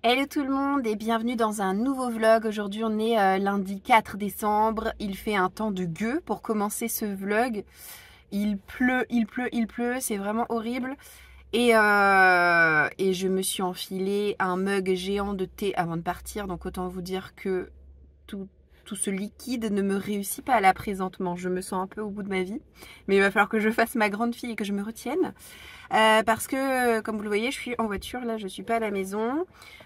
Hello tout le monde et bienvenue dans un nouveau vlog. Aujourd'hui on est lundi 4 décembre. Il fait un temps de gueux pour commencer ce vlog. Il pleut, c'est vraiment horrible. Et je me suis enfilé un mug géant de thé avant de partir. Donc autant vous dire que tout ce liquide ne me réussit pas là présentement. Je me sens un peu au bout de ma vie. Mais il va falloir que je fasse ma grande fille et que je me retienne. Parce que, comme vous le voyez, je suis en voiture, là je suis pas à la maison.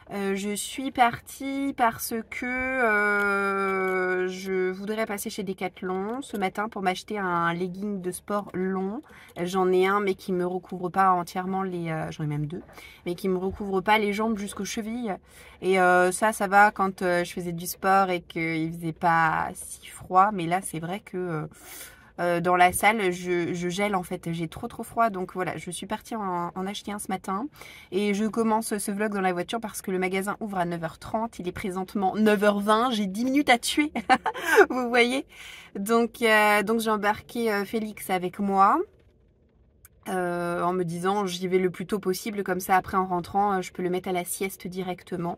Je suis partie parce que je voudrais passer chez Decathlon ce matin pour m'acheter un legging de sport long. J'en ai un mais qui me recouvre pas entièrement les... j'en ai même deux, mais qui me recouvre pas les jambes jusqu'aux chevilles. Et ça va quand je faisais du sport et qu'il faisait pas si froid. Mais là c'est vrai que... dans la salle, je gèle en fait, j'ai trop froid, donc voilà, je suis partie en acheter un ce matin et je commence ce vlog dans la voiture parce que le magasin ouvre à 9h30, il est présentement 9h20, j'ai 10 minutes à tuer, vous voyez, donc j'ai embarqué Félix avec moi. En me disant j'y vais le plus tôt possible, comme ça après en rentrant je peux le mettre à la sieste directement.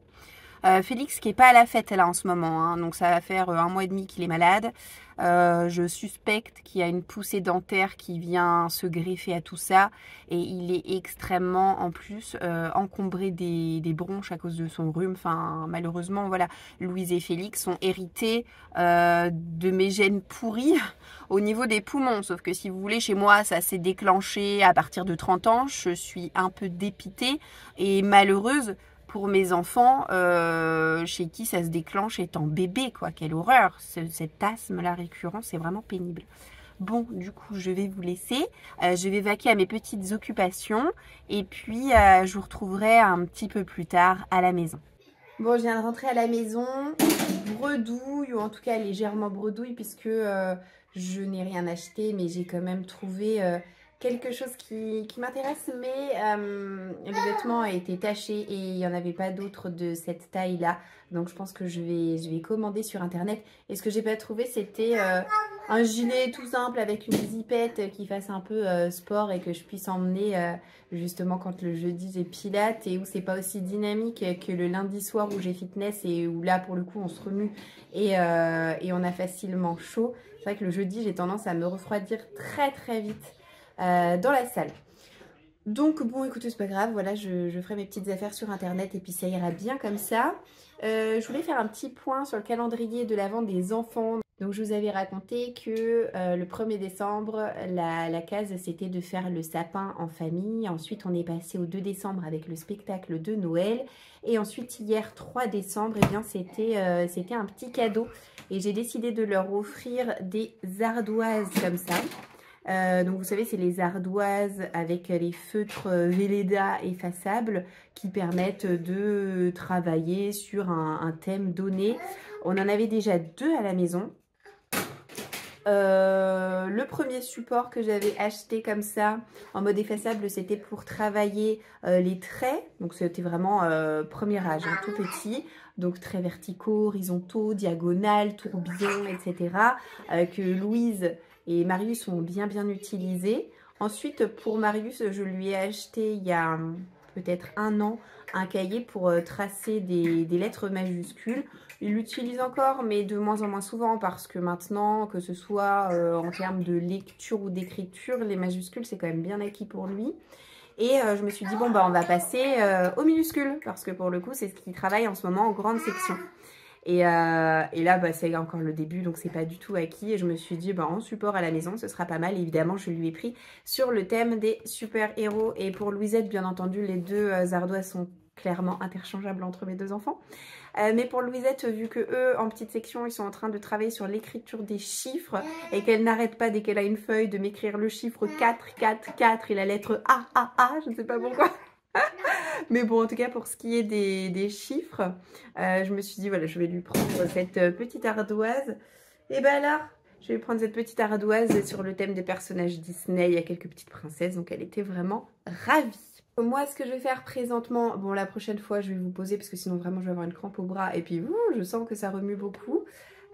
Félix qui est pas à la fête là en ce moment, hein, donc ça va faire 1 mois et demi qu'il est malade. Je suspecte qu'il y a une poussée dentaire qui vient se greffer à tout ça et il est extrêmement en plus encombré des bronches à cause de son rhume. Enfin malheureusement voilà, Louise et Félix ont hérité de mes gènes pourris au niveau des poumons, sauf que si vous voulez chez moi ça s'est déclenché à partir de 30 ans. Je suis un peu dépitée et malheureuse pour mes enfants, chez qui ça se déclenche étant bébé, quoi. Quelle horreur, cet asthme-là récurrent, c'est vraiment pénible. Bon, du coup, je vais vous laisser. Je vais vaquer à mes petites occupations. Et puis, je vous retrouverai un petit peu plus tard à la maison. Bon, je viens de rentrer à la maison. Bredouille, ou en tout cas légèrement bredouille, puisque je n'ai rien acheté. Mais j'ai quand même trouvé... quelque chose qui m'intéresse, mais le vêtement a été taché et il n'y en avait pas d'autres de cette taille là, donc je pense que je vais commander sur internet. Et ce que j'ai pas trouvé, c'était un gilet tout simple avec une zipette qui fasse un peu sport et que je puisse emmener justement quand le jeudi j'ai pilates et où c'est pas aussi dynamique que le lundi soir où j'ai fitness et où là pour le coup on se remue et on a facilement chaud. C'est vrai que le jeudi j'ai tendance à me refroidir très vite dans la salle. Donc bon, écoutez, c'est pas grave, voilà, je ferai mes petites affaires sur internet et puis ça ira bien comme ça. Je voulais faire un petit point sur le calendrier de l'avent des enfants. Donc je vous avais raconté que le 1er décembre, la case c'était de faire le sapin en famille. Ensuite on est passé au 2 décembre avec le spectacle de Noël. Et ensuite hier 3 décembre, eh bien c'était un petit cadeau. Et j'ai décidé de leur offrir des ardoises comme ça. Donc vous savez, c'est les ardoises avec les feutres Velleda effaçables qui permettent de travailler sur un thème donné. On en avait déjà 2 à la maison. Le premier support que j'avais acheté comme ça en mode effaçable, c'était pour travailler les traits. Donc c'était vraiment premier âge, hein, tout petit. Donc traits verticaux, horizontaux, diagonales, tourbillons, etc. Que Louise et Marius ont bien utilisé. Ensuite, pour Marius, je lui ai acheté il y a peut-être 1 an un cahier pour tracer des lettres majuscules. Il l'utilise encore, mais de moins en moins souvent parce que maintenant, que ce soit en termes de lecture ou d'écriture, les majuscules, c'est quand même bien acquis pour lui. Et je me suis dit, bon, bah, on va passer aux minuscules parce que pour le coup, c'est ce qui travaille en ce moment en grande section. Et là, bah, c'est encore le début, donc c'est pas du tout acquis. Et je me suis dit, bah, en support à la maison, ce sera pas mal. Évidemment, je lui ai pris sur le thème des super-héros. Et pour Louisette, bien entendu, les 2 ardoises sont clairement interchangeables entre mes 2 enfants. Mais pour Louisette, vu que eux, en petite section, ils sont en train de travailler sur l'écriture des chiffres et qu'elle n'arrête pas dès qu'elle a une feuille de m'écrire le chiffre 4 et la lettre A, je ne sais pas pourquoi. Mais bon, en tout cas, pour ce qui est des chiffres, je me suis dit, voilà, je vais lui prendre cette petite ardoise. Et ben alors, je vais lui prendre cette petite ardoise sur le thème des personnages Disney. Il y a quelques petites princesses, donc elle était vraiment ravie. Moi, ce que je vais faire présentement, bon, la prochaine fois, je vais vous poser parce que sinon, vraiment, je vais avoir une crampe au bras. Et puis, je sens que ça remue beaucoup.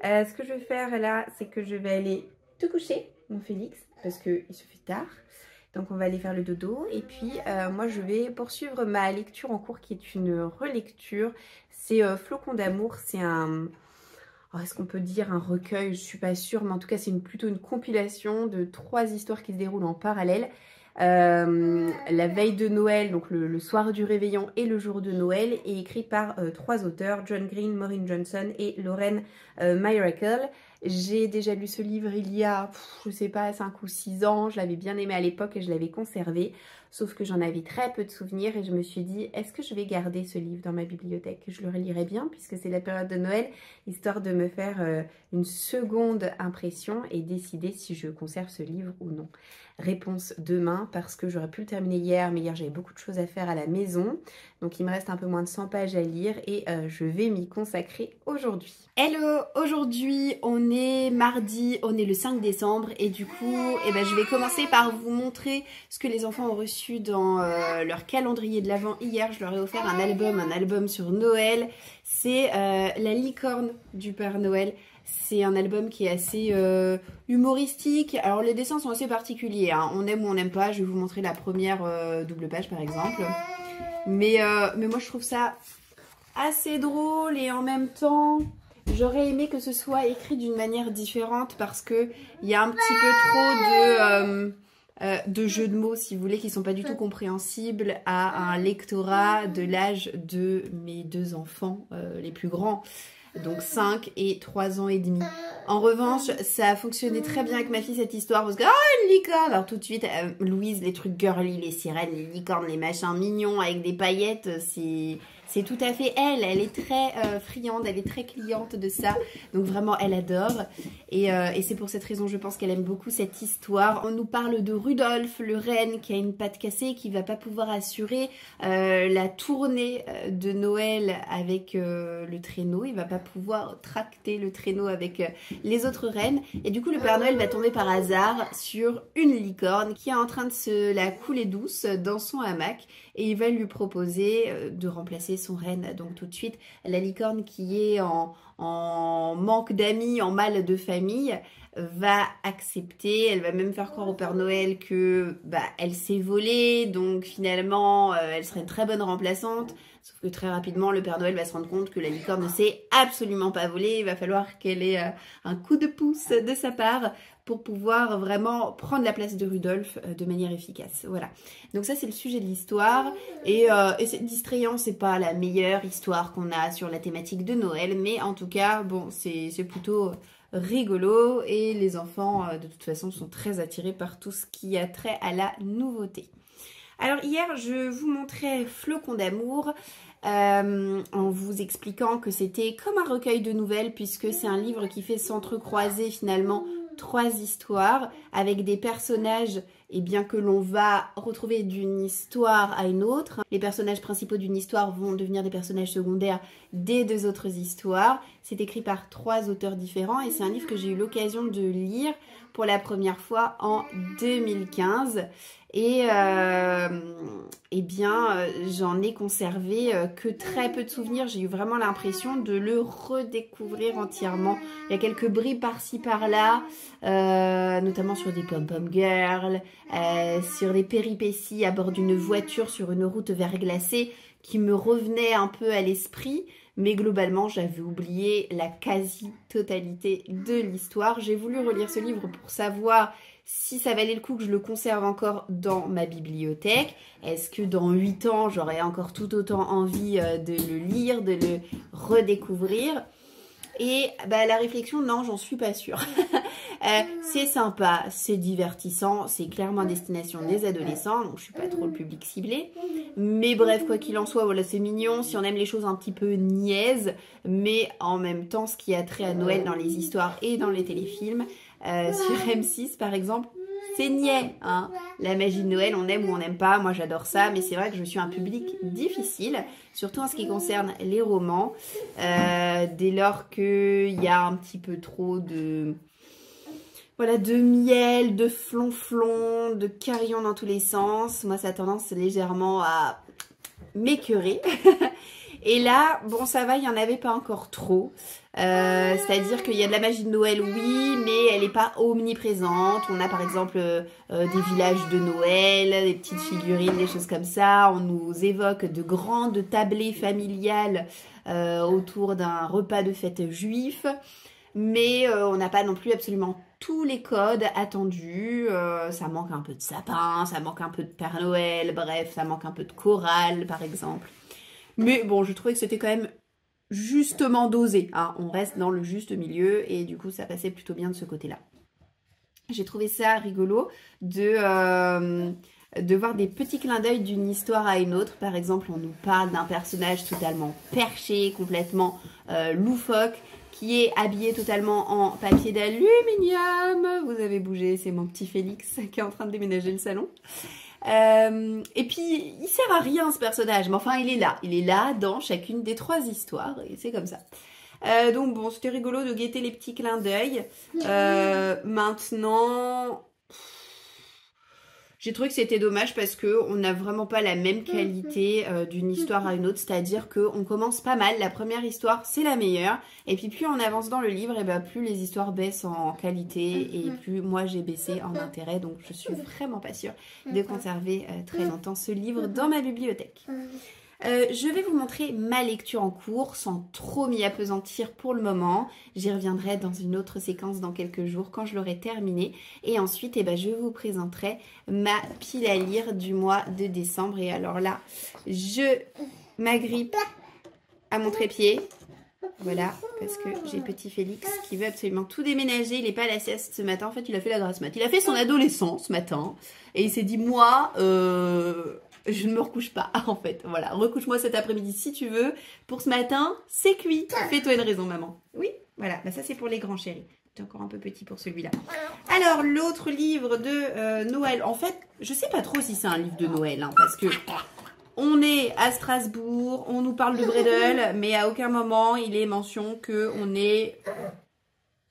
Ce que je vais faire là, c'est que je vais aller te coucher, mon Félix, parce qu'il se fait tard. Donc on va aller faire le dodo. Et puis moi je vais poursuivre ma lecture en cours qui est une relecture. C'est Flocons d'amour. C'est un... oh, est-ce qu'on peut dire un recueil? Je suis pas sûre, mais en tout cas c'est plutôt une compilation de 3 histoires qui se déroulent en parallèle. La veille de Noël, donc le soir du réveillon et le jour de Noël, est écrit par 3 auteurs, John Green, Maureen Johnson et Lauren Myracle. J'ai déjà lu ce livre il y a, je sais pas, 5 ou 6 ans. Je l'avais bien aimé à l'époque et je l'avais conservé. Sauf que j'en avais très peu de souvenirs et je me suis dit, est-ce que je vais garder ce livre dans ma bibliothèque? Je le relirai bien puisque c'est la période de Noël, histoire de me faire une seconde impression et décider si je conserve ce livre ou non. Réponse demain parce que j'aurais pu le terminer hier, mais hier j'avais beaucoup de choses à faire à la maison. Donc il me reste un peu moins de 100 pages à lire et je vais m'y consacrer aujourd'hui. Hello, aujourd'hui on est mardi, on est le 5 décembre et du coup je vais commencer par vous montrer ce que les enfants ont reçu dans leur calendrier de l'Avent. Hier je leur ai offert un album sur Noël. C'est La licorne du Père Noël. C'est un album qui est assez humoristique. Alors les dessins sont assez particuliers, hein. On aime ou on n'aime pas. Je vais vous montrer la première double page par exemple. Mais moi je trouve ça assez drôle et en même temps j'aurais aimé que ce soit écrit d'une manière différente parce que il y a un petit peu trop de jeux de mots, si vous voulez, qui sont pas du tout compréhensibles à un lectorat de l'âge de mes 2 enfants les plus grands. Donc 5 et 3 ans et demi. En revanche, ça a fonctionné très bien avec ma fille cette histoire parce que une licorne. Alors tout de suite, Louise, les trucs girly, les sirènes, les licornes, les machins mignons avec des paillettes, c'est tout à fait elle. Elle est très friande, elle est très cliente de ça. Donc vraiment, elle adore. Et c'est pour cette raison, je pense qu'elle aime beaucoup cette histoire. On nous parle de Rudolf, le renne, qui a une patte cassée, qui va pas pouvoir assurer la tournée de Noël avec le traîneau. Il va pas pouvoir tracter le traîneau avec les autres rennes. Et du coup, le Père Noël va tomber par hasard sur une licorne qui est en train de se la couler douce dans son hamac. Et il va lui proposer de remplacer son renne. Donc tout de suite, la licorne qui est en manque d'amis, en mal de famille, va accepter. Elle va même faire croire au Père Noël que elle s'est volée. Donc finalement, elle serait une très bonne remplaçante. Sauf que très rapidement, le Père Noël va se rendre compte que la licorne ne s'est absolument pas volée. Il va falloir qu'elle ait un coup de pouce de sa part pour pouvoir vraiment prendre la place de Rudolf de manière efficace. Voilà. Donc ça, c'est le sujet de l'histoire. Et c'est distrayant, c'est pas la meilleure histoire qu'on a sur la thématique de Noël. Mais en tout cas, bon, c'est plutôt rigolo. Et les enfants, de toute façon, sont très attirés par tout ce qui a trait à la nouveauté. Alors hier, je vous montrais Flocons d'amour en vous expliquant que c'était comme un recueil de nouvelles puisque c'est un livre qui fait s'entrecroiser finalement 3 histoires avec des personnages que l'on va retrouver d'une histoire à une autre. Les personnages principaux d'une histoire vont devenir des personnages secondaires des 2 autres histoires. C'est écrit par 3 auteurs différents et c'est un livre que j'ai eu l'occasion de lire pour la première fois en 2015. Et j'en ai conservé que très peu de souvenirs. J'ai eu vraiment l'impression de le redécouvrir entièrement. Il y a quelques bribes par-ci par-là, notamment sur des pom-pom girls, sur des péripéties à bord d'une voiture sur une route verglacée qui me revenaient un peu à l'esprit. Mais globalement, j'avais oublié la quasi-totalité de l'histoire. J'ai voulu relire ce livre pour savoir si ça valait le coup que je le conserve encore dans ma bibliothèque. Est-ce que dans 8 ans, j'aurais encore tout autant envie de le lire, de le redécouvrir? Et la réflexion, non, j'en suis pas sûre. C'est sympa, c'est divertissant, c'est clairement à destination des adolescents, donc je suis pas trop le public ciblé. Mais bref, quoi qu'il en soit, voilà, c'est mignon si on aime les choses un petit peu niaises, mais en même temps, ce qui a trait à Noël dans les histoires et dans les téléfilms, sur M6 par exemple, c'est niais, hein. La magie de Noël, on aime ou on n'aime pas, moi j'adore ça, mais c'est vrai que je suis un public difficile, surtout en ce qui concerne les romans, dès lors qu'il y a un petit peu trop de miel, de flonflon, de carillon dans tous les sens. Moi ça a tendance légèrement à m'écœurer. Et là, bon ça va, il n'y en avait pas encore trop. C'est-à-dire qu'il y a de la magie de Noël, oui, mais elle n'est pas omniprésente. On a par exemple des villages de Noël, des petites figurines, des choses comme ça. On nous évoque de grandes tablées familiales autour d'un repas de fête juif. Mais on n'a pas non plus absolument tous les codes attendus. Ça manque un peu de sapin, ça manque un peu de Père Noël, bref, ça manque un peu de chorale par exemple. Mais bon, je trouvais que c'était quand même justement dosé, hein. On reste dans le juste milieu et du coup ça passait plutôt bien de ce côté-là. J'ai trouvé ça rigolo de voir des petits clins d'œil d'une histoire à une autre. Par exemple, on nous parle d'un personnage totalement perché, complètement loufoque, qui est habillé totalement en papier d'aluminium. Vous avez bougé, c'est mon petit Félix qui est en train de déménager le salon. Et puis, il sert à rien ce personnage, mais enfin, il est là dans chacune des 3 histoires, et c'est comme ça. Donc bon, c'était rigolo de guetter les petits clins d'œil. Maintenant, j'ai trouvé que c'était dommage parce qu'on n'a vraiment pas la même qualité d'une histoire à une autre, c'est-à-dire qu'on commence pas mal, la première histoire c'est la meilleure, et puis plus on avance dans le livre, et ben plus les histoires baissent en qualité, et plus moi j'ai baissé en intérêt, donc je suis vraiment pas sûre de conserver très longtemps ce livre dans ma bibliothèque. Je vais vous montrer ma lecture en cours sans trop m'y appesantir pour le moment. J'y reviendrai dans une autre séquence dans quelques jours quand je l'aurai terminée. Et ensuite, je vous présenterai ma pile à lire du mois de décembre. Et alors là, je m'agrippe à mon trépied. Voilà, parce que j'ai petit Félix qui veut absolument tout déménager. Il n'est pas à la sieste ce matin. En fait, il a fait la grasse mat. Il a fait son adolescence ce matin. Et il s'est dit, moi... je ne me recouche pas, en fait. Voilà, recouche-moi cet après-midi si tu veux. Pour ce matin, c'est cuit. Fais-toi une raison, maman. Oui, voilà. Ça, c'est pour les grands chéris. Tu es encore un peu petit pour celui-là. Alors, l'autre livre de Noël. En fait, je sais pas trop si c'est un livre de Noël, hein, parce que on est à Strasbourg, on nous parle de Bredel, mais à aucun moment il est mention qu'on est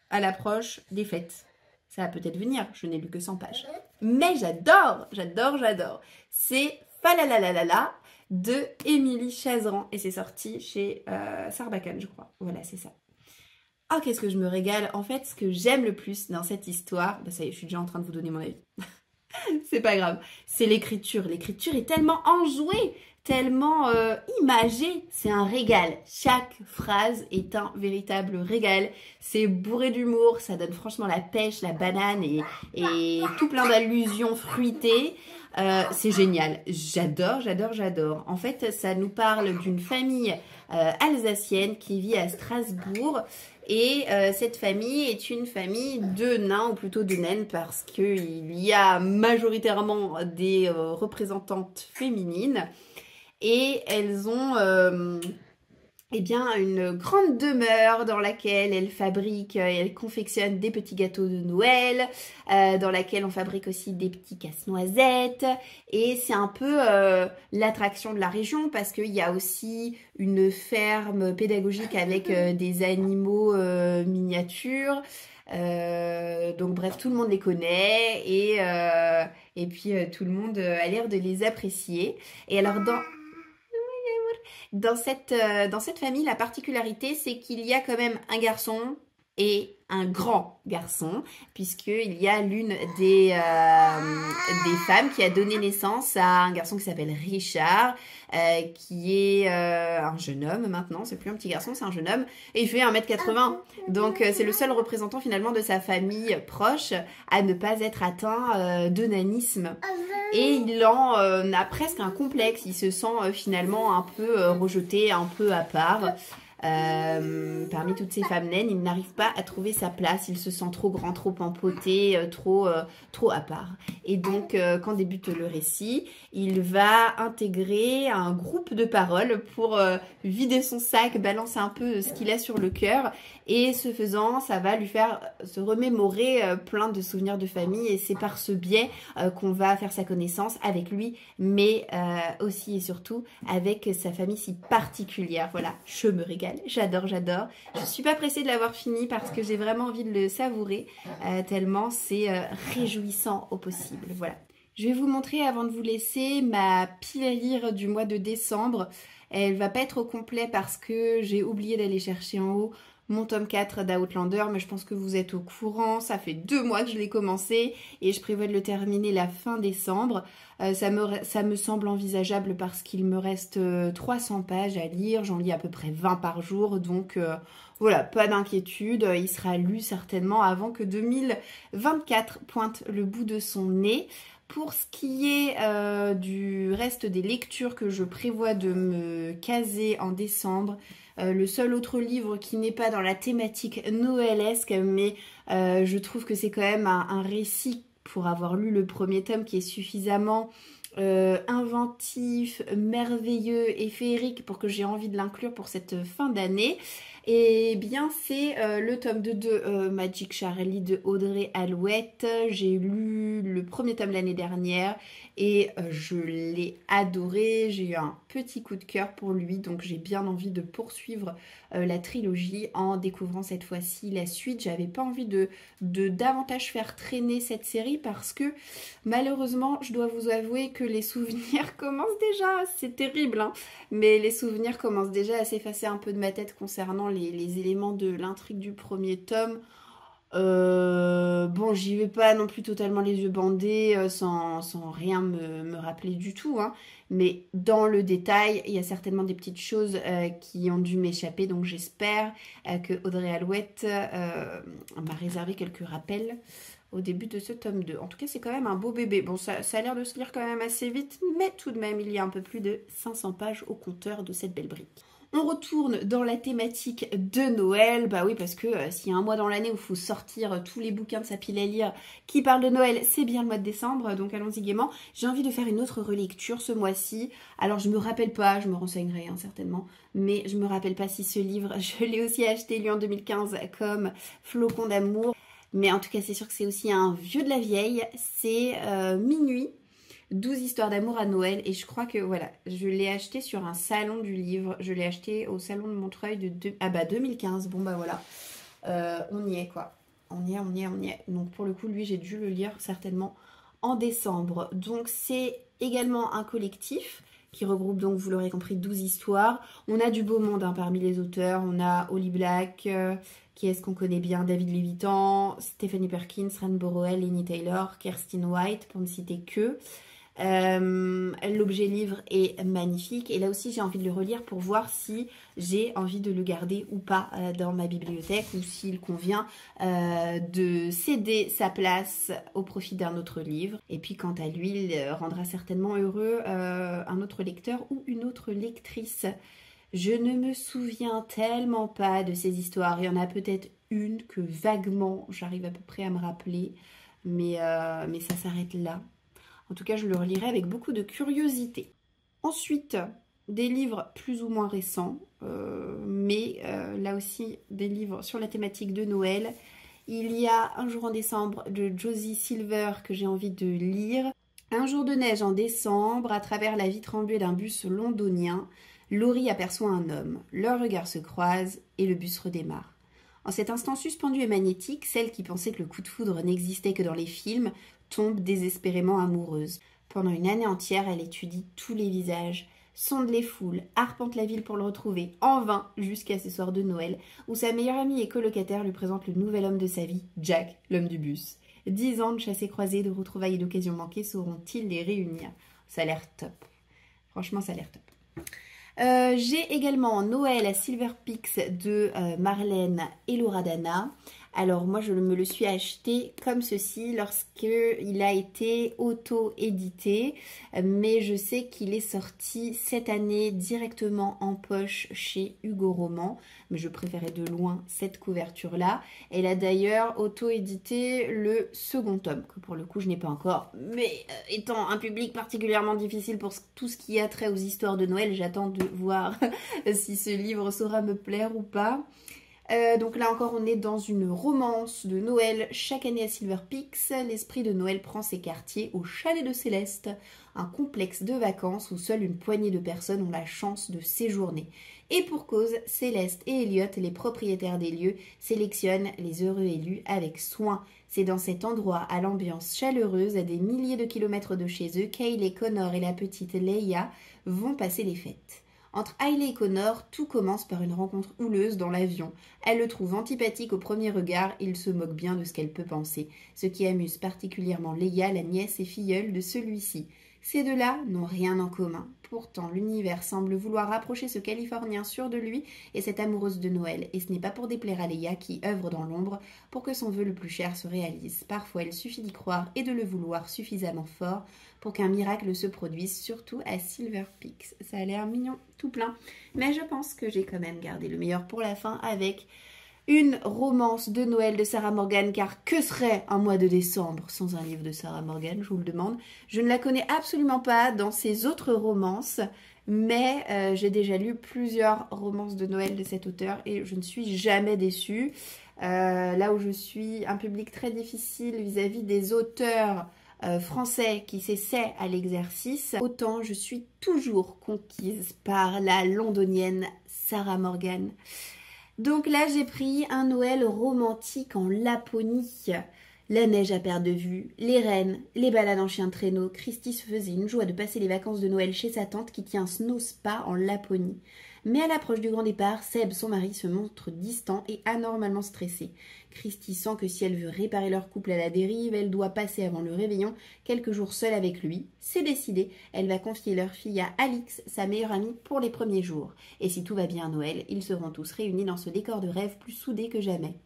à l'approche des fêtes. Ça va peut-être venir, je n'ai lu que 100 pages. Mais j'adore. C'est Falalalala de Émilie Chazeran. Et c'est sorti chez Sarbacane, je crois. Voilà, c'est ça. Oh, qu'est-ce que je me régale. En fait, ce que j'aime le plus dans cette histoire, ça y est, je suis déjà en train de vous donner mon avis. C'est pas grave. C'est l'écriture. L'écriture est tellement enjouée, tellement imagée. C'est un régal. Chaque phrase est un véritable régal. C'est bourré d'humour. Ça donne franchement la pêche, la banane et tout plein d'allusions fruitées. C'est génial. J'adore. En fait, ça nous parle d'une famille alsacienne qui vit à Strasbourg. Et cette famille est une famille de nains, ou plutôt de naines, parce qu'il y a majoritairement des représentantes féminines. Et elles ont une grande demeure dans laquelle elles fabriquent et elles confectionnent des petits gâteaux de Noël, dans laquelle on fabrique aussi des petits casse-noisettes. Et c'est un peu l'attraction de la région parce qu'il y a aussi une ferme pédagogique avec des animaux miniatures. Donc bref, tout le monde les connaît et puis tout le monde a l'air de les apprécier. Et alors dans cette famille, la particularité, c'est qu'il y a quand même un garçon et un grand garçon, puisqu'il y a l'une des femmes qui a donné naissance à un garçon qui s'appelle Richard, qui est un jeune homme maintenant, c'est plus un petit garçon, c'est un jeune homme, et il fait 1m80, donc c'est le seul représentant finalement de sa famille proche à ne pas être atteint de nanisme. Et il en a presque un complexe, il se sent finalement un peu rejeté, un peu à part. Parmi toutes ces femmes naines, il n'arrive pas à trouver sa place, il se sent trop grand, trop empoté, trop à part. Et donc, quand débute le récit, il va intégrer un groupe de paroles pour vider son sac, balancer un peu ce qu'il a sur le cœur. Et ce faisant, ça va lui faire se remémorer plein de souvenirs de famille. Et c'est par ce biais qu'on va faire sa connaissance avec lui, mais aussi et surtout avec sa famille si particulière. Voilà, je me régale, j'adore. Je suis pas pressée de l'avoir fini parce que j'ai vraiment envie de le savourer, tellement c'est réjouissant au possible. Voilà. Je vais vous montrer avant de vous laisser ma pile à lire du mois de décembre. Elle va pas être au complet parce que j'ai oublié d'aller chercher en haut mon tome 4 d'Outlander, mais je pense que vous êtes au courant, ça fait 2 mois que je l'ai commencé et je prévois de le terminer la fin décembre. Ça me semble envisageable parce qu'il me reste 300 pages à lire, j'en lis à peu près 20 par jour, donc voilà, pas d'inquiétude, il sera lu certainement avant que 2024 pointe le bout de son nez. Pour ce qui est du reste des lectures que je prévois de me caser en décembre, le seul autre livre qui n'est pas dans la thématique noëlesque, mais je trouve que c'est quand même un récit, pour avoir lu le premier tome, qui est suffisamment inventif, merveilleux et féerique pour que j'ai envie de l'inclure pour cette fin d'année. Et bien c'est le tome 2 de Magic Charlie de Audrey Alouette. J'ai lu le premier tome l'année dernière et je l'ai adoré. J'ai eu un petit coup de cœur pour lui, donc j'ai bien envie de poursuivre la trilogie en découvrant cette fois-ci la suite. J'avais pas envie de davantage faire traîner cette série parce que malheureusement je dois vous avouer que les souvenirs commencent déjà, c'est terrible hein, mais les souvenirs commencent déjà à s'effacer un peu de ma tête concernant les éléments de l'intrigue du premier tome. Bon, j'y vais pas non plus totalement les yeux bandés, sans rien me rappeler du tout, hein. Mais dans le détail, il y a certainement des petites choses qui ont dû m'échapper, donc j'espère que Audrey Alouette m'a réservé quelques rappels au début de ce tome 2. En tout cas, c'est quand même un beau bébé. Bon, ça a l'air de se lire quand même assez vite, mais tout de même, il y a un peu plus de 500 pages au compteur de cette belle brique. On retourne dans la thématique de Noël, bah oui parce que s'il y a un mois dans l'année où il faut sortir tous les bouquins de sa pile à lire qui parlent de Noël, c'est bien le mois de décembre, donc allons-y gaiement. J'ai envie de faire une autre relecture ce mois-ci, alors je me rappelle pas, je me renseignerai hein, certainement, mais je me rappelle pas si ce livre, je l'ai aussi acheté lui en 2015 comme Flocon d'amour, mais en tout cas c'est sûr que c'est aussi un vieux de la vieille, c'est Minuit. 12 histoires d'amour à Noël et je crois que voilà, je l'ai acheté sur un salon du livre, je l'ai acheté au salon de Montreuil de 2015, bon bah voilà, on y est quoi, on y est, donc pour le coup lui j'ai dû le lire certainement en décembre, donc c'est également un collectif qui regroupe donc vous l'aurez compris 12 histoires, on a du beau monde hein, parmi les auteurs, on a Holly Black, qui est-ce qu'on connaît bien, David Levitan, Stephanie Perkins, Ren Burrell, Laini Taylor, Kirsten White pour ne citer que. L'objet livre est magnifique et là aussi j'ai envie de le relire pour voir si j'ai envie de le garder ou pas dans ma bibliothèque ou s'il convient de céder sa place au profit d'un autre livre. Et puis quant à lui, il rendra certainement heureux un autre lecteur ou une autre lectrice. Je ne me souviens tellement pas de ces histoires, il y en a peut-être une que vaguement j'arrive à peu près à me rappeler, mais ça s'arrête là. En tout cas, je le relirai avec beaucoup de curiosité. Ensuite, des livres plus ou moins récents, mais là aussi des livres sur la thématique de Noël. Il y a Un jour en décembre de Josie Silver que j'ai envie de lire. Un jour de neige en décembre, à travers la vitre embuée d'un bus londonien, Laurie aperçoit un homme. Leurs regards se croisent et le bus redémarre. En cet instant suspendu et magnétique, celle qui pensait que le coup de foudre n'existait que dans les films tombe désespérément amoureuse. Pendant une année entière, elle étudie tous les visages, sonde les foules, arpente la ville pour le retrouver, en vain, jusqu'à ce soir de Noël, où sa meilleure amie et colocataire lui présente le nouvel homme de sa vie, Jack, l'homme du bus. 10 ans de chassés-croisés, de retrouvailles et d'occasions manquées sauront-ils les réunir? Ça a l'air top. Franchement, ça a l'air top. J'ai également Noël à Silver Peaks de Marlène et Laura Dana. Alors moi je me le suis acheté comme ceci lorsqu'il a été auto-édité, mais je sais qu'il est sorti cette année directement en poche chez Hugo Roman, mais je préférais de loin cette couverture-là. Elle a d'ailleurs auto-édité le second tome, que pour le coup je n'ai pas encore, mais étant un public particulièrement difficile pour tout ce qui a trait aux histoires de Noël, j'attends de voir si ce livre saura me plaire ou pas. Donc là encore on est dans une romance de Noël chaque année à Silver Peaks. L'esprit de Noël prend ses quartiers au Chalet de Céleste, un complexe de vacances où seule une poignée de personnes ont la chance de séjourner. Et pour cause, Céleste et Elliot, les propriétaires des lieux, sélectionnent les heureux élus avec soin. C'est dans cet endroit à l'ambiance chaleureuse, à des milliers de kilomètres de chez eux, Kayleigh, Connor et la petite Leia vont passer les fêtes. Entre Hailey et Connor, tout commence par une rencontre houleuse dans l'avion. Elle le trouve antipathique au premier regard et il se moque bien de ce qu'elle peut penser, ce qui amuse particulièrement Leia, la nièce et filleule de celui-ci. Ces deux-là n'ont rien en commun. Pourtant, l'univers semble vouloir rapprocher ce Californien sûr de lui et cette amoureuse de Noël. Et ce n'est pas pour déplaire à Leia qui œuvre dans l'ombre pour que son vœu le plus cher se réalise. Parfois, il suffit d'y croire et de le vouloir suffisamment fort pour qu'un miracle se produise, surtout à Silver Peaks. Ça a l'air mignon tout plein. Mais je pense que j'ai quand même gardé le meilleur pour la fin avec une romance de Noël de Sarah Morgan, car que serait un mois de décembre sans un livre de Sarah Morgan, je vous le demande. Je ne la connais absolument pas dans ses autres romances, mais j'ai déjà lu plusieurs romances de Noël de cet auteur et je ne suis jamais déçue. Là où je suis un public très difficile vis-à-vis des auteurs français qui s'essaient à l'exercice, autant je suis toujours conquise par la londonienne Sarah Morgan. Donc là, j'ai pris un Noël romantique en Laponie. La neige à perte de vue, les rennes, les balades en chien de traîneau. Christy se faisait une joie de passer les vacances de Noël chez sa tante qui tient un snow spa en Laponie. Mais à l'approche du grand départ, Seb, son mari, se montre distant et anormalement stressé. Christy sent que si elle veut réparer leur couple à la dérive, elle doit passer avant le réveillon quelques jours seule avec lui. C'est décidé, elle va confier leur fille à Alix, sa meilleure amie, pour les premiers jours. Et si tout va bien à Noël, ils seront tous réunis dans ce décor de rêve plus soudé que jamais.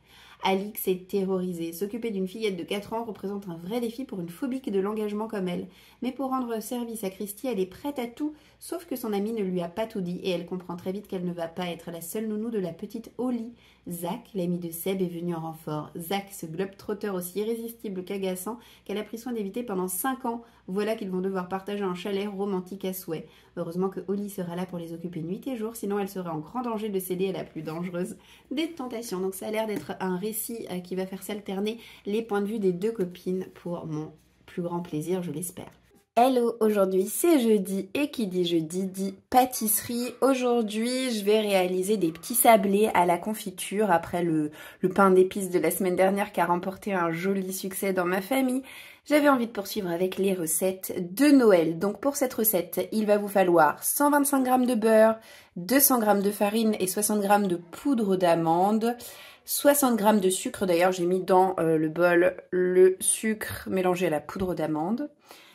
Alix est terrorisée. S'occuper d'une fillette de 4 ans représente un vrai défi pour une phobique de l'engagement comme elle. Mais pour rendre service à Christy, elle est prête à tout, sauf que son amie ne lui a pas tout dit et elle comprend très vite qu'elle ne va pas être la seule nounou de la petite Holly. Zach, l'ami de Seb, est venu en renfort. Zach, ce globe-trotteur aussi irrésistible qu'agaçant, qu'elle a pris soin d'éviter pendant 5 ans. Voilà qu'ils vont devoir partager un chalet romantique à souhait. Heureusement que Holly sera là pour les occuper nuit et jour, sinon elle serait en grand danger de céder à la plus dangereuse des tentations. Donc ça a l'air d'être un récit qui va faire s'alterner les points de vue des deux copines pour mon plus grand plaisir, je l'espère. Hello, aujourd'hui c'est jeudi et qui dit jeudi dit pâtisserie. Aujourd'hui je vais réaliser des petits sablés à la confiture après le pain d'épices de la semaine dernière qui a remporté un joli succès dans ma famille. J'avais envie de poursuivre avec les recettes de Noël. Donc pour cette recette, il va vous falloir 125 g de beurre, 200 g de farine et 60 g de poudre d'amande, 60 g de sucre. D'ailleurs j'ai mis dans le bol le sucre mélangé à la poudre d'amande.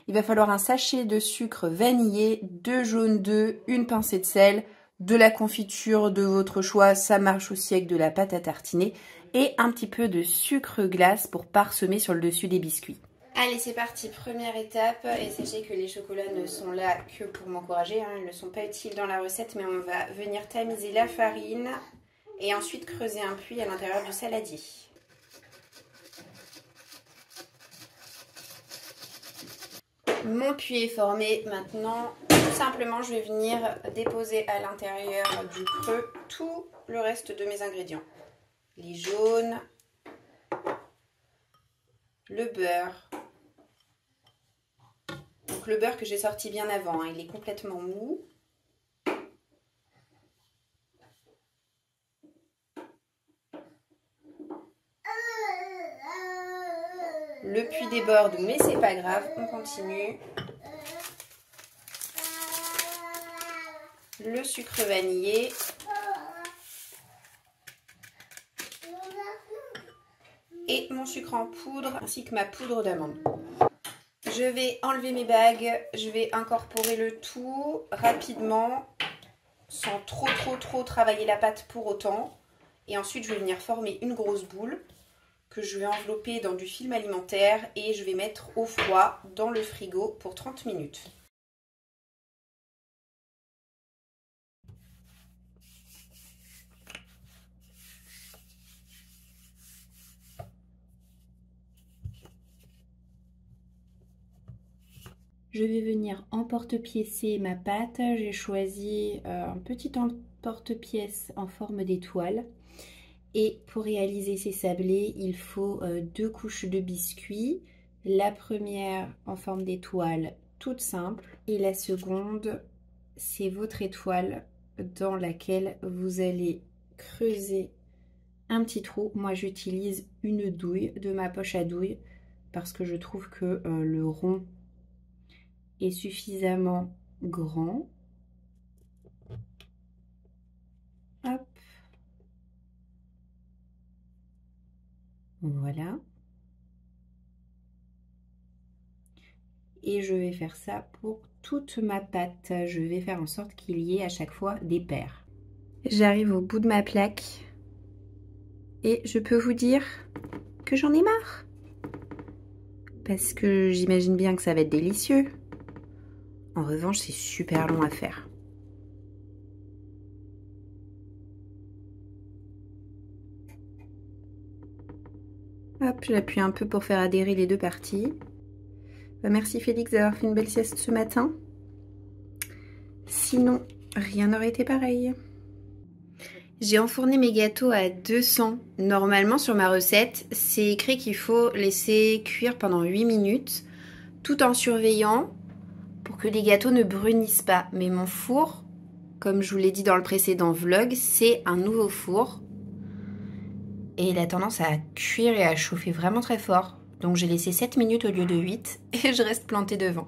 Il va falloir un sachet de sucre vanillé, 2 jaunes d'œufs, une pincée de sel, de la confiture de votre choix, ça marche aussi avec de la pâte à tartiner, et un petit peu de sucre glace pour parsemer sur le dessus des biscuits. Allez, c'est parti, première étape, et sachez que les chocolats ne sont là que pour m'encourager, hein, ils ne sont pas utiles dans la recette, mais on va venir tamiser la farine et ensuite creuser un puits à l'intérieur du saladier. Mon puits est formé, maintenant tout simplement je vais venir déposer à l'intérieur du creux tout le reste de mes ingrédients. Les jaunes, le beurre, donc le beurre que j'ai sorti bien avant, hein, il est complètement mou. Le puits déborde, mais c'est pas grave, on continue. Le sucre vanillé. Et mon sucre en poudre, ainsi que ma poudre d'amande. Je vais enlever mes bagues, je vais incorporer le tout rapidement, sans trop travailler la pâte pour autant. Et ensuite, je vais venir former une grosse boule que je vais envelopper dans du film alimentaire et je vais mettre au froid dans le frigo pour 30 minutes. Je vais venir emporte-piécer ma pâte. J'ai choisi un petit emporte-pièce en forme d'étoile. Et pour réaliser ces sablés, il faut 2 couches de biscuits. La première en forme d'étoile, toute simple. Et la seconde, c'est votre étoile dans laquelle vous allez creuser un petit trou. Moi, j'utilise une douille de ma poche à douille parce que je trouve que le rond est suffisamment grand. Voilà. Et je vais faire ça pour toute ma pâte. Je vais faire en sorte qu'il y ait à chaque fois des paires. J'arrive au bout de ma plaque. Et je peux vous dire que j'en ai marre. Parce que j'imagine bien que ça va être délicieux. En revanche, c'est super long à faire. Hop, j'appuie un peu pour faire adhérer les deux parties. Merci Félix d'avoir fait une belle sieste ce matin. Sinon, rien n'aurait été pareil. J'ai enfourné mes gâteaux à 200. Normalement, sur ma recette, c'est écrit qu'il faut laisser cuire pendant 8 minutes, tout en surveillant pour que les gâteaux ne brunissent pas. Mais mon four, comme je vous l'ai dit dans le précédent vlog, c'est un nouveau four. Et il a tendance à cuire et à chauffer vraiment très fort. Donc j'ai laissé 7 minutes au lieu de 8 et je reste plantée devant.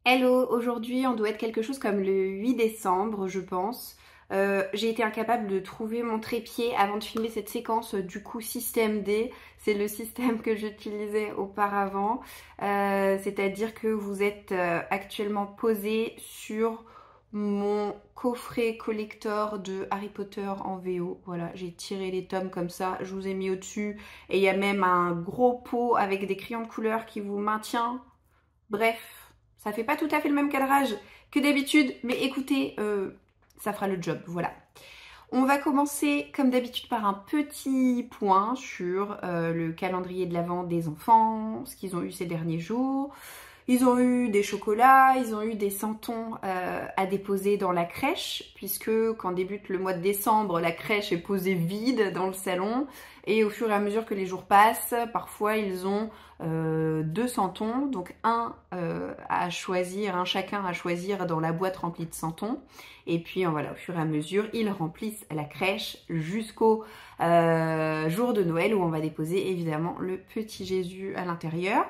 Hello, aujourd'hui on doit être quelque chose comme le 8 décembre je pense. J'ai été incapable de trouver mon trépied avant de filmer cette séquence du coup système D. C'est le système que j'utilisais auparavant. C'est-à-dire que vous êtes actuellement posé sur mon coffret collector de Harry Potter en VO. Voilà, j'ai tiré les tomes comme ça, je vous ai mis au-dessus. Et il y a même un gros pot avec des crayons de couleur qui vous maintient. Bref. Ça fait pas tout à fait le même cadrage que d'habitude, mais écoutez, ça fera le job, voilà. On va commencer comme d'habitude par un petit point sur le calendrier de l'Avent des enfants, ce qu'ils ont eu ces derniers jours. Ils ont eu des chocolats, ils ont eu des santons à déposer dans la crèche, puisque quand débute le mois de décembre, la crèche est posée vide dans le salon. Et au fur et à mesure que les jours passent, parfois ils ont 2 santons, donc un chacun à choisir dans la boîte remplie de santons. Et puis voilà, au fur et à mesure, ils remplissent la crèche jusqu'au jour de Noël où on va déposer évidemment le petit Jésus à l'intérieur.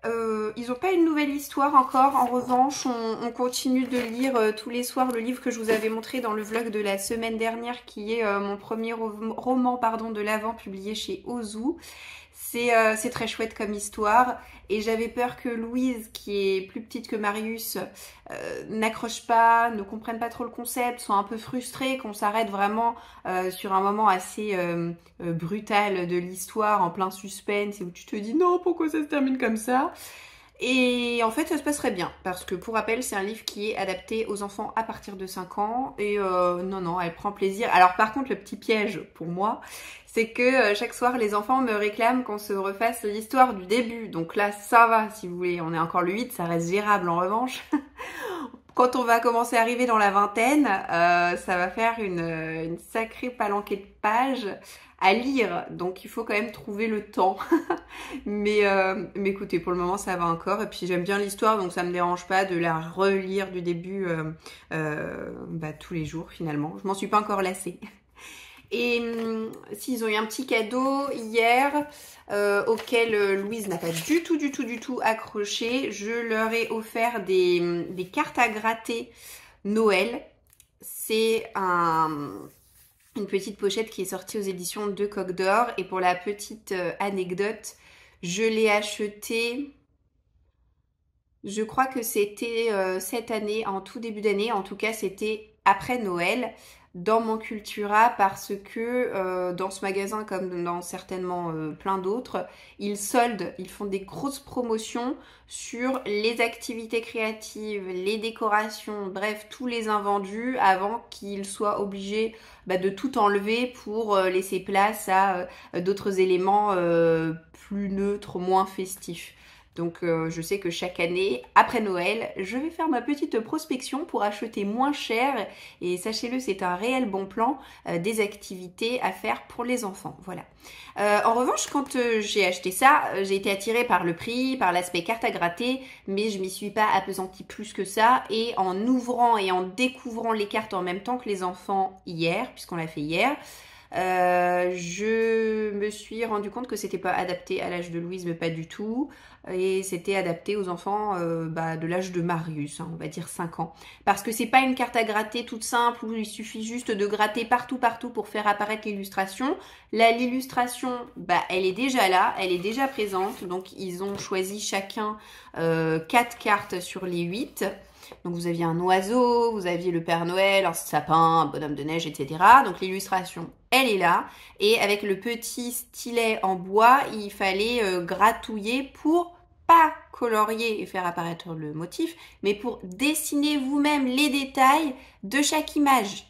Ils n'ont pas une nouvelle histoire encore. En revanche, on continue de lire tous les soirs le livre que je vous avais montré dans le vlog de la semaine dernière, qui est mon premier roman de l'Avent publié chez Ozu. C'est très chouette comme histoire et j'avais peur que Louise, qui est plus petite que Marius, n'accroche pas, ne comprenne pas trop le concept, soit un peu frustrée, qu'on s'arrête vraiment sur un moment assez brutal de l'histoire, en plein suspense, et où tu te dis non, pourquoi ça se termine comme ça? Et en fait ça se passerait bien, parce que pour rappel c'est un livre qui est adapté aux enfants à partir de 5 ans et non, elle prend plaisir. Alors par contre le petit piège pour moi, c'est que chaque soir les enfants me réclament qu'on se refasse l'histoire du début. Donc là ça va, si vous voulez, on est encore le 8, ça reste gérable. En revanche, quand on va commencer à arriver dans la vingtaine, ça va faire une sacrée palanquée de pages à lire, donc il faut quand même trouver le temps. mais écoutez, pour le moment ça va encore, et puis j'aime bien l'histoire, donc ça me dérange pas de la relire du début tous les jours finalement. Je m'en suis pas encore lassée. Et s'ils ont eu un petit cadeau hier auquel Louise n'a pas du tout accroché, je leur ai offert des cartes à gratter Noël. C'est une petite pochette qui est sortie aux éditions de Coq d'Or. Et pour la petite anecdote, je l'ai acheté Je crois que c'était cette année, en tout début d'année, en tout cas c'était après Noël, dans mon Cultura, parce que dans ce magasin, comme dans certainement plein d'autres, ils soldent, ils font des grosses promotions sur les activités créatives, les décorations, bref, tous les invendus avant qu'ils soient obligés de tout enlever pour laisser place à d'autres éléments plus neutres, moins festifs. Donc je sais que chaque année, après Noël, je vais faire ma petite prospection pour acheter moins cher. Et sachez-le, c'est un réel bon plan des activités à faire pour les enfants. Voilà. En revanche, quand j'ai acheté ça, j'ai été attirée par le prix, par l'aspect carte à gratter, mais je m'y suis pas appesantie plus que ça. Et en ouvrant et en découvrant les cartes en même temps que les enfants hier, puisqu'on l'a fait hier, je me suis rendu compte que c'était pas adapté à l'âge de Louise, mais pas du tout. Et c'était adapté aux enfants de l'âge de Marius, hein, on va dire 5 ans. Parce que c'est pas une carte à gratter toute simple où il suffit juste de gratter partout pour faire apparaître l'illustration. Là, l'illustration, elle est déjà là, elle est déjà présente. Donc ils ont choisi chacun 4 cartes sur les 8. Donc vous aviez un oiseau, vous aviez le Père Noël, un sapin, un bonhomme de neige, etc. Donc l'illustration, elle est là. Et avec le petit stylet en bois, il fallait gratouiller pour pas colorier et faire apparaître le motif, mais pour dessiner vous-même les détails de chaque image.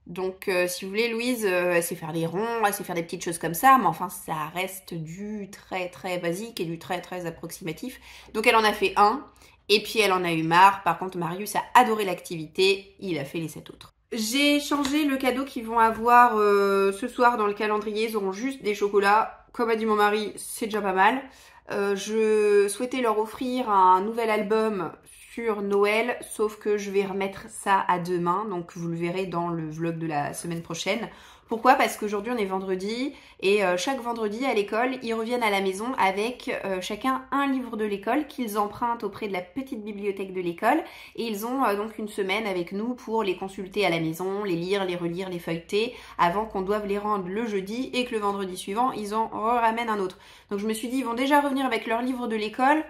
Donc si vous voulez, Louise, elle sait faire les ronds, elle sait faire des petites choses comme ça, mais enfin ça reste du très très basique et du très très approximatif. Donc elle en a fait un. Et puis elle en a eu marre. Par contre, Marius a adoré l'activité. Il a fait les 7 autres. J'ai changé le cadeau qu'ils vont avoir ce soir dans le calendrier. Ils auront juste des chocolats. Comme a dit mon mari, c'est déjà pas mal. Je souhaitais leur offrir un nouvel album sur Noël, sauf que je vais remettre ça à demain. Donc vous le verrez dans le vlog de la semaine prochaine. Pourquoi? Parce qu'aujourd'hui on est vendredi et chaque vendredi à l'école, ils reviennent à la maison avec chacun un livre de l'école qu'ils empruntent auprès de la petite bibliothèque de l'école et ils ont donc une semaine avec nous pour les consulter à la maison, les lire, les relire, les feuilleter avant qu'on doive les rendre le jeudi et que le vendredi suivant, ils en ramènent un autre. Donc je me suis dit, ils vont déjà revenir avec leur livre de l'école,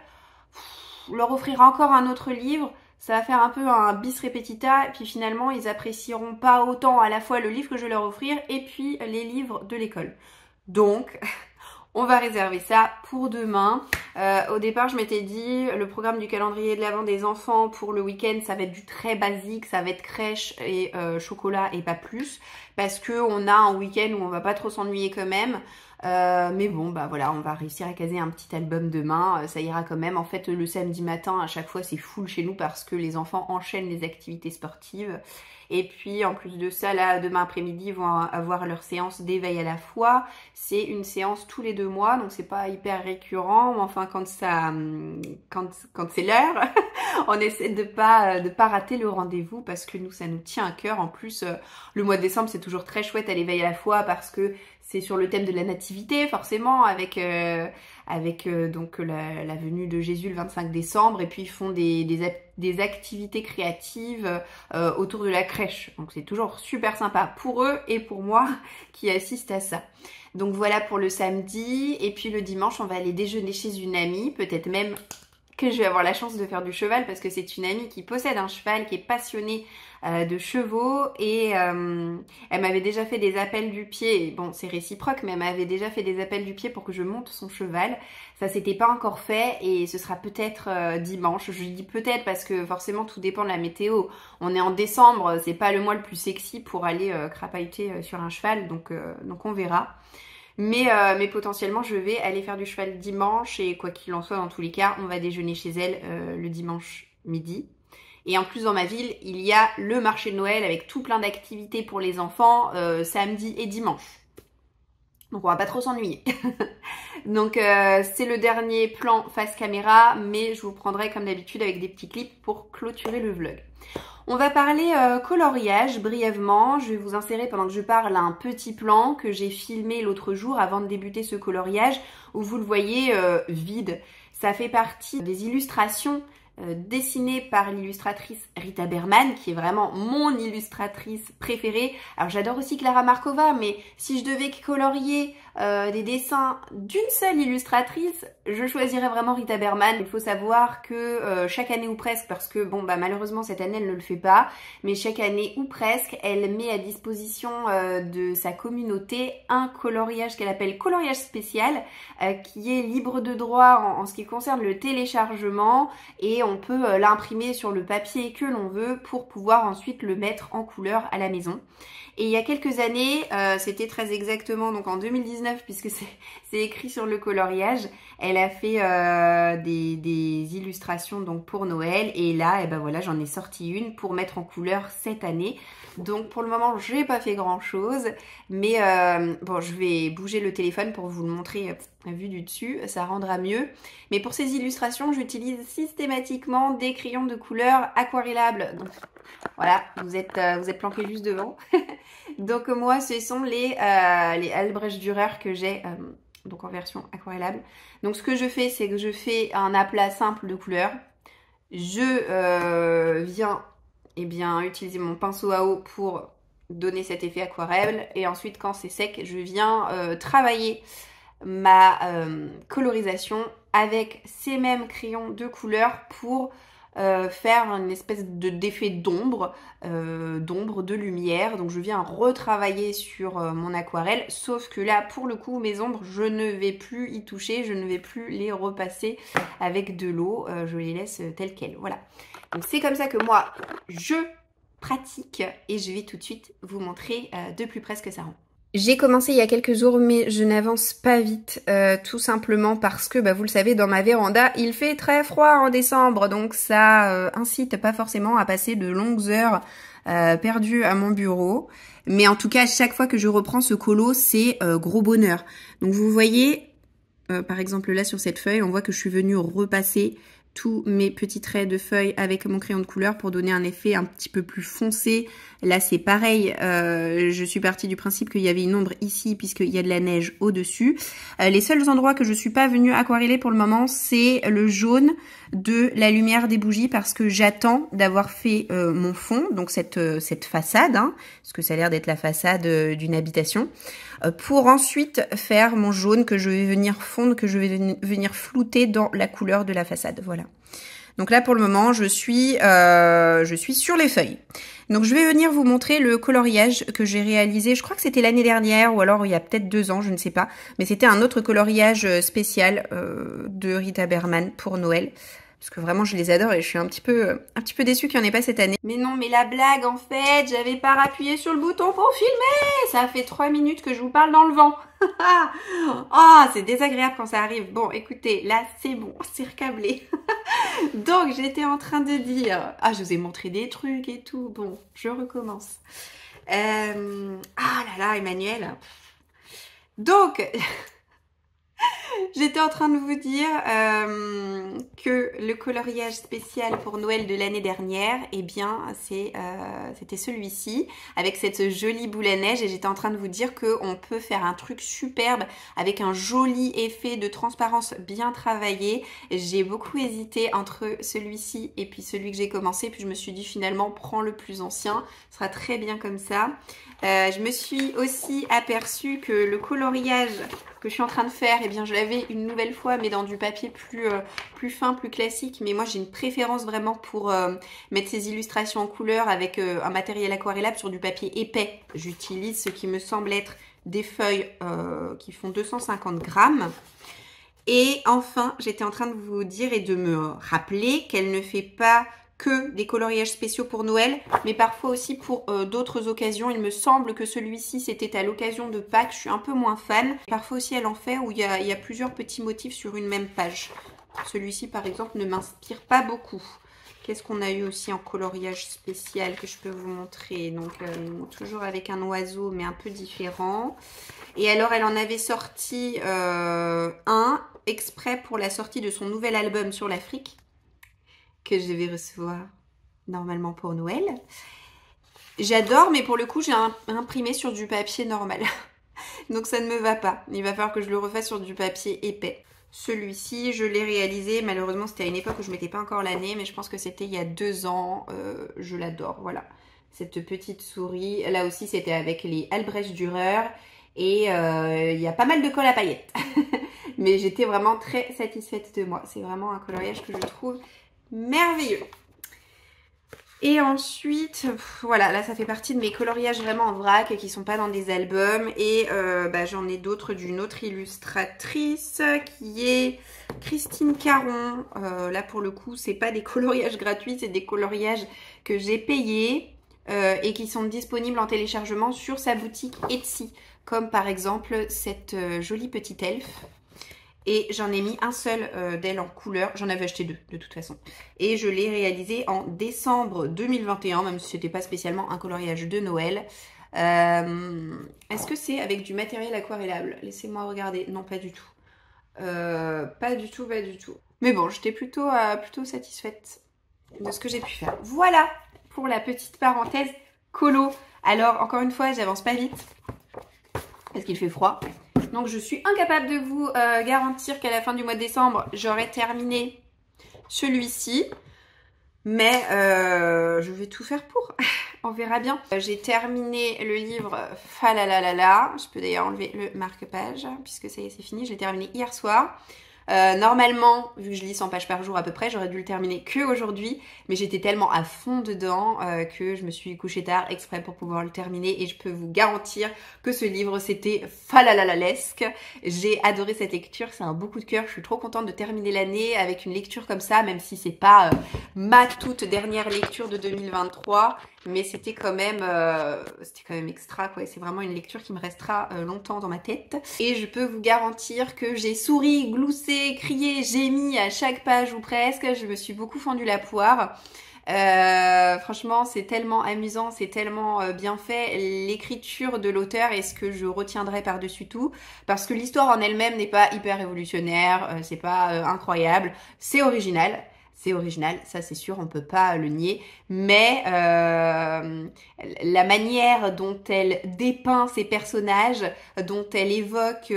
leur offrir encore un autre livre, ça va faire un peu un bis repetita et puis finalement ils apprécieront pas autant à la fois le livre que je vais leur offrir et puis les livres de l'école. Donc on va réserver ça pour demain. Au départ je m'étais dit le programme du calendrier de l'Avent des enfants pour le week-end ça va être du très basique, ça va être crèche et chocolat et pas plus parce que on a un week-end où on va pas trop s'ennuyer quand même. Mais bon voilà, on va réussir à caser un petit album demain, ça ira quand même. En fait le samedi matin à chaque fois c'est full chez nous parce que les enfants enchaînent les activités sportives. Et puis en plus de ça, là demain après-midi ils vont avoir leur séance d'éveil à la foi. C'est une séance tous les 2 mois, donc c'est pas hyper récurrent, mais enfin quand c'est l'heure, on essaie de pas rater le rendez-vous parce que nous ça nous tient à cœur. En plus le mois de décembre c'est toujours très chouette à l'éveil à la foi parce que c'est sur le thème de la nativité forcément avec donc la venue de Jésus le 25 décembre et puis ils font des activités créatives autour de la crèche. Donc c'est toujours super sympa pour eux et pour moi qui assiste à ça. Donc voilà pour le samedi et puis le dimanche on va aller déjeuner chez une amie, peut-être même que je vais avoir la chance de faire du cheval parce que c'est une amie qui possède un cheval, qui est passionnée de chevaux et elle m'avait déjà fait des appels du pied, bon c'est réciproque mais elle m'avait déjà fait des appels du pied pour que je monte son cheval. Ça s'était pas encore fait et ce sera peut-être dimanche. Je dis peut-être parce que forcément tout dépend de la météo. On est en décembre, c'est pas le mois le plus sexy pour aller crapahuter sur un cheval, donc on verra. Mais potentiellement je vais aller faire du cheval dimanche et quoi qu'il en soit dans tous les cas on va déjeuner chez elle le dimanche midi. Et en plus dans ma ville il y a le marché de Noël avec tout plein d'activités pour les enfants samedi et dimanche. Donc on va pas trop s'ennuyer. Donc c'est le dernier plan face caméra mais je vous prendrai comme d'habitude avec des petits clips pour clôturer le vlog. On va parler coloriage brièvement. Je vais vous insérer pendant que je parle un petit plan que j'ai filmé l'autre jour avant de débuter ce coloriage où vous le voyez vide. Ça fait partie des illustrations dessiné par l'illustratrice Rita Berman, qui est vraiment mon illustratrice préférée. Alors j'adore aussi Clara Markova, mais si je devais colorier des dessins d'une seule illustratrice, je choisirais vraiment Rita Berman. Il faut savoir que chaque année ou presque, parce que bon bah malheureusement cette année elle ne le fait pas, mais chaque année ou presque, elle met à disposition de sa communauté un coloriage qu'elle appelle coloriage spécial, qui est libre de droit en ce qui concerne le téléchargement, et on peut l'imprimer sur le papier que l'on veut pour pouvoir ensuite le mettre en couleur à la maison. Et il y a quelques années, c'était très exactement donc en 2019 puisque c'est écrit sur le coloriage, elle a fait des illustrations donc pour Noël, et là et ben voilà, j'en ai sorti une pour mettre en couleur cette année. Donc pour le moment j'ai pas fait grand chose, mais bon, je vais bouger le téléphone pour vous le montrer vu du dessus, ça rendra mieux. Mais pour ces illustrations j'utilise systématiquement des crayons de couleur aquarellables. Donc voilà, vous êtes planqué juste devant. Donc moi ce sont les Albrecht Dürer que j'ai donc en version aquarellable. Donc ce que je fais, c'est que je fais un aplat simple de couleurs. Je viens utiliser mon pinceau à eau pour donner cet effet aquarelle, et ensuite quand c'est sec, je viens travailler ma colorisation avec ces mêmes crayons de couleur pour faire une espèce d'effet d'ombre, de lumière. Donc je viens retravailler sur mon aquarelle, sauf que là pour le coup mes ombres je ne vais plus y toucher, je ne vais plus les repasser avec de l'eau, je les laisse telles quelles. Voilà, donc c'est comme ça que moi je pratique, et je vais tout de suite vous montrer de plus près ce que ça rend. J'ai commencé il y a quelques jours, mais je n'avance pas vite, tout simplement parce que, bah, vous le savez, dans ma véranda, il fait très froid en décembre, donc ça incite pas forcément à passer de longues heures perdues à mon bureau. Mais en tout cas, chaque fois que je reprends ce colo, c'est gros bonheur. Donc vous voyez, par exemple là sur cette feuille, on voit que je suis venue repasser tous mes petits traits de feuilles avec mon crayon de couleur pour donner un effet un petit peu plus foncé. Là c'est pareil, je suis partie du principe qu'il y avait une ombre ici puisqu'il y a de la neige au-dessus. Les seuls endroits que je suis pas venue aquareller pour le moment, c'est le jaune de la lumière des bougies, parce que j'attends d'avoir fait mon fond, donc cette façade, hein, parce que ça a l'air d'être la façade d'une habitation, pour ensuite faire mon jaune que je vais venir fondre, que je vais venir flouter dans la couleur de la façade. Voilà. Donc là pour le moment je suis sur les feuilles. Donc je vais venir vous montrer le coloriage que j'ai réalisé, je crois que c'était l'année dernière ou alors il y a peut-être 2 ans, je ne sais pas. Mais c'était un autre coloriage spécial de Rita Berman pour Noël. Parce que vraiment je les adore et je suis un petit peu déçue qu'il n'y en ait pas cette année. Mais non, mais la blague en fait, j'avais pas appuyé sur le bouton pour filmer. Ça fait 3 minutes que je vous parle dans le vent. Oh, c'est désagréable quand ça arrive. Bon, écoutez, là c'est bon, c'est recablé. Donc j'étais en train de dire, ah je vous ai montré des trucs et tout. Bon, je recommence. Ah là là, Emmanuel. Donc... J'étais en train de vous dire que le coloriage spécial pour Noël de l'année dernière, eh bien, c'était celui-ci, avec cette jolie boule à neige. Et j'étais en train de vous dire qu'on peut faire un truc superbe avec un joli effet de transparence bien travaillé. J'ai beaucoup hésité entre celui-ci et puis celui que j'ai commencé. Puis je me suis dit finalement, prends le plus ancien, ce sera très bien comme ça. Je me suis aussi aperçue que le coloriage que je suis en train de faire, eh bien je l'avais une nouvelle fois mais dans du papier plus fin, plus classique. Mais moi j'ai une préférence vraiment pour mettre ces illustrations en couleur avec un matériel aquarellable sur du papier épais. J'utilise ce qui me semble être des feuilles qui font 250 grammes. Et enfin, j'étais en train de vous dire et de me rappeler qu'elle ne fait pas que des coloriages spéciaux pour Noël, mais parfois aussi pour d'autres occasions. Il me semble que celui-ci, c'était à l'occasion de Pâques. Je suis un peu moins fan. Parfois aussi, elle en fait où il y a plusieurs petits motifs sur une même page. Celui-ci, par exemple, ne m'inspire pas beaucoup. Qu'est-ce qu'on a eu aussi en coloriage spécial que je peux vous montrer? Donc, toujours avec un oiseau, mais un peu différent. Et alors, elle en avait sorti un exprès pour la sortie de son nouvel album sur l'Afrique, que je vais recevoir normalement pour Noël. J'adore, mais pour le coup, j'ai imprimé sur du papier normal. Donc ça ne me va pas. Il va falloir que je le refasse sur du papier épais. Celui-ci, je l'ai réalisé. Malheureusement, c'était à une époque où je ne mettais pas encore l'année, mais je pense que c'était il y a 2 ans. Je l'adore, voilà. Cette petite souris. Là aussi, c'était avec les Albrecht Dürer. Et il y a pas mal de colle à paillettes. Mais j'étais vraiment très satisfaite de moi. C'est vraiment un coloriage que je trouve merveilleux. Et ensuite, voilà, là ça fait partie de mes coloriages vraiment en vrac qui sont pas dans des albums. Et j'en ai d'autres d'une autre illustratrice qui est Christine Caron. Là pour le coup, c'est pas des coloriages gratuits, c'est des coloriages que j'ai payés et qui sont disponibles en téléchargement sur sa boutique Etsy. Comme par exemple cette jolie petite elfe. Et j'en ai mis un seul d'elle en couleur. J'en avais acheté 2 de toute façon. Et je l'ai réalisé en décembre 2021, même si c'était pas spécialement un coloriage de Noël. Est-ce que c'est avec du matériel aquarellable? Laissez-moi regarder. Non, pas du tout. Pas du tout, pas du tout. Mais bon, j'étais plutôt satisfaite de ce que j'ai pu faire. Voilà pour la petite parenthèse colo. Alors, encore une fois, j'avance pas vite parce qu'il fait froid. Donc je suis incapable de vous garantir qu'à la fin du mois de décembre, j'aurai terminé celui-ci. Mais je vais tout faire pour. On verra bien. J'ai terminé le livre Falalalala. Je peux d'ailleurs enlever le marque-page puisque ça y est, c'est fini. Je l'ai terminé hier soir. Normalement, vu que je lis 100 pages par jour à peu près, j'aurais dû le terminer que aujourd'hui, mais j'étais tellement à fond dedans que je me suis couchée tard exprès pour pouvoir le terminer et je peux vous garantir que ce livre c'était falalalalesque. J'ai adoré cette lecture, c'est un beau coup de cœur, je suis trop contente de terminer l'année avec une lecture comme ça, même si c'est pas ma toute dernière lecture de 2023. Mais c'était quand même extra quoi. C'est vraiment une lecture qui me restera longtemps dans ma tête. Et je peux vous garantir que j'ai souri, gloussé, crié, gémi à chaque page ou presque. Je me suis beaucoup fendu la poire. Franchement, c'est tellement amusant, c'est tellement bien fait. L'écriture de l'auteur est ce que je retiendrai par-dessus tout. Parce que l'histoire en elle-même n'est pas hyper révolutionnaire, c'est pas incroyable. C'est original. C'est original, ça c'est sûr, on peut pas le nier. Mais la manière dont elle dépeint ses personnages, dont elle évoque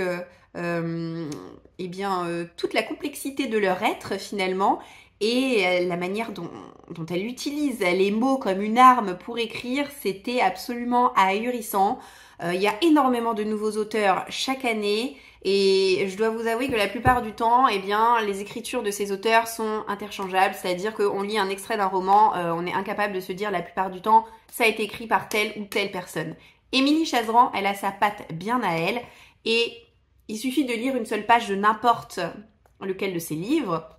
toute la complexité de leur être finalement, et la manière dont elle utilise les mots comme une arme pour écrire, c'était absolument ahurissant. Il y a énormément de nouveaux auteurs chaque année. Et je dois vous avouer que la plupart du temps, eh bien, les écritures de ces auteurs sont interchangeables, c'est-à-dire qu'on lit un extrait d'un roman, on est incapable de se dire la plupart du temps, ça a été écrit par telle ou telle personne. Émilie Chazeran, elle a sa patte bien à elle, et il suffit de lire une seule page de n'importe lequel de ses livres,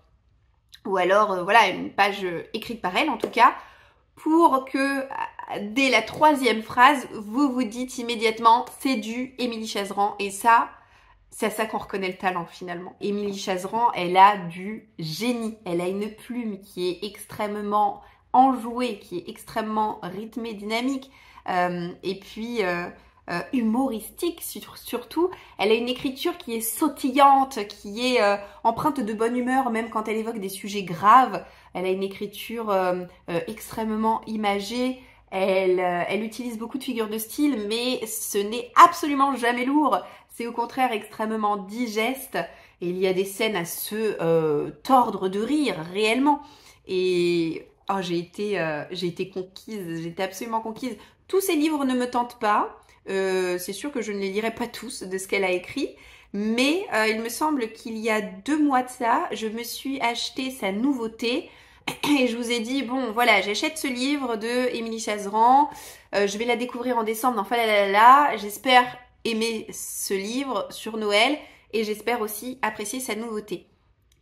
ou alors, voilà, une page écrite par elle en tout cas, pour que dès la 3e phrase, vous vous dites immédiatement, c'est du Émilie Chazeran, et ça... C'est à ça qu'on reconnaît le talent finalement. Émilie Chazeran, elle a du génie. Elle a une plume qui est extrêmement enjouée, qui est extrêmement rythmée, dynamique. Et puis humoristique surtout. Elle a une écriture qui est sautillante, qui est empreinte de bonne humeur, même quand elle évoque des sujets graves. Elle a une écriture extrêmement imagée. Elle utilise beaucoup de figures de style, mais ce n'est absolument jamais lourd. C'est au contraire extrêmement digeste. Et il y a des scènes à se tordre de rire, réellement. Et oh, j'ai été conquise, j'ai été absolument conquise. Tous ces livres ne me tentent pas. C'est sûr que je ne les lirai pas tous de ce qu'elle a écrit. Mais il me semble qu'il y a 2 mois de ça, je me suis acheté sa nouveauté. Et je vous ai dit, bon voilà, j'achète ce livre de Émilie Chazeran, je vais la découvrir en décembre dans Falalala, j'espère aimer ce livre sur Noël et j'espère aussi apprécier sa nouveauté.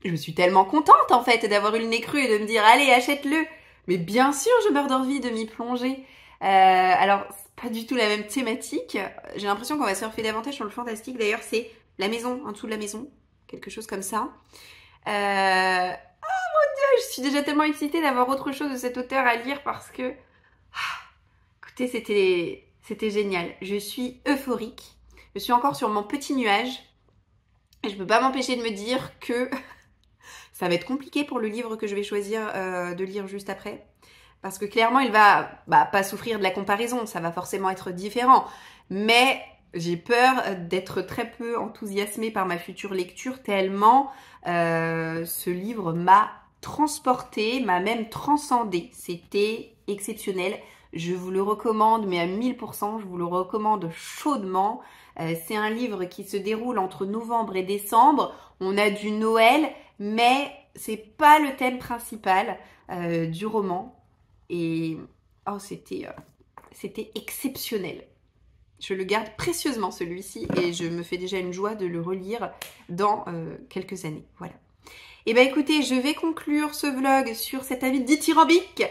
Je me suis tellement contente en fait d'avoir eu le nez cru et de me dire, allez achète-le. Mais bien sûr, je meurs d'envie de m'y plonger. Alors, c'est pas du tout la même thématique, j'ai l'impression qu'on va surfer davantage sur le fantastique, d'ailleurs c'est la maison, en dessous de la maison, quelque chose comme ça. Je suis déjà tellement excitée d'avoir autre chose de cet auteur à lire parce que, écoutez, c'était génial. Je suis euphorique. Je suis encore sur mon petit nuage. Et je peux pas m'empêcher de me dire que ça va être compliqué pour le livre que je vais choisir de lire juste après. Parce que clairement, il va pas souffrir de la comparaison. Ça va forcément être différent. Mais J'ai peur d'être très peu enthousiasmée par ma future lecture tellement ce livre m'a transportée, m'a même transcendée. C'était exceptionnel. Je vous le recommande, mais à 1000%, je vous le recommande chaudement. C'est un livre qui se déroule entre novembre et décembre. On a du Noël, mais c'est pas le thème principal du roman. Et oh, c'était exceptionnel. Je le garde précieusement celui-ci et je me fais déjà une joie de le relire dans quelques années. Voilà. Et ben écoutez, je vais conclure ce vlog sur cet avis dithyrambique.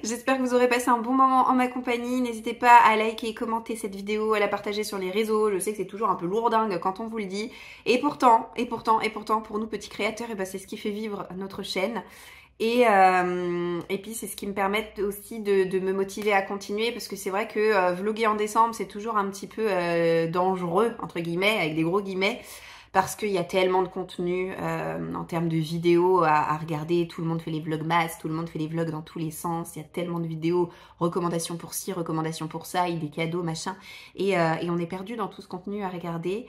J'espère que vous aurez passé un bon moment en ma compagnie. N'hésitez pas à liker et commenter cette vidéo, à la partager sur les réseaux. Je sais que c'est toujours un peu lourdingue quand on vous le dit. Et pourtant, pour nous petits créateurs, et ben c'est ce qui fait vivre notre chaîne. Et puis c'est ce qui me permet aussi de me motiver à continuer, parce que c'est vrai que vlogger en décembre c'est toujours un petit peu dangereux, entre guillemets, avec des gros guillemets, parce qu'il y a tellement de contenu en termes de vidéos à regarder. Tout le monde fait les vlogmas, tout le monde fait les vlogs dans tous les sens, il y a tellement de vidéos, recommandations pour ci, recommandations pour ça, il y a des cadeaux, machin, et on est perdu dans tout ce contenu à regarder.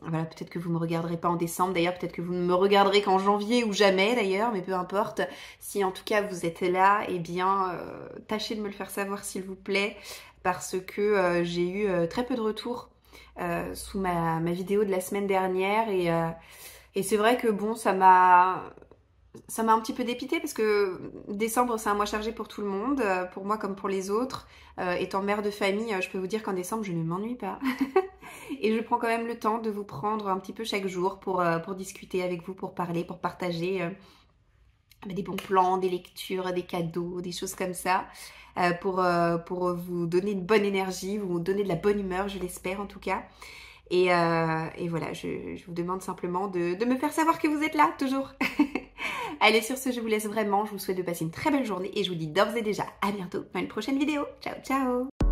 Voilà, peut-être que vous ne me regarderez pas en décembre, d'ailleurs peut-être que vous ne me regarderez qu'en janvier ou jamais d'ailleurs, mais peu importe. Si en tout cas vous êtes là, eh bien tâchez de me le faire savoir s'il vous plaît, parce que j'ai eu très peu de retours sous ma vidéo de la semaine dernière, et c'est vrai que bon, ça m'a un petit peu dépitée, parce que décembre c'est un mois chargé pour tout le monde, pour moi comme pour les autres. Étant mère de famille, je peux vous dire qu'en décembre je ne m'ennuie pas. Et je prends quand même le temps de vous prendre un petit peu chaque jour pour discuter avec vous, pour parler, pour partager des bons plans, des lectures, des cadeaux, des choses comme ça, pour vous donner une bonne énergie, vous donner de la bonne humeur, je l'espère en tout cas. Et voilà, je vous demande simplement de me faire savoir que vous êtes là, toujours. Allez, sur ce, je vous laisse vraiment. Je vous souhaite de passer une très belle journée et je vous dis d'ores et déjà à bientôt dans une prochaine vidéo. Ciao, ciao!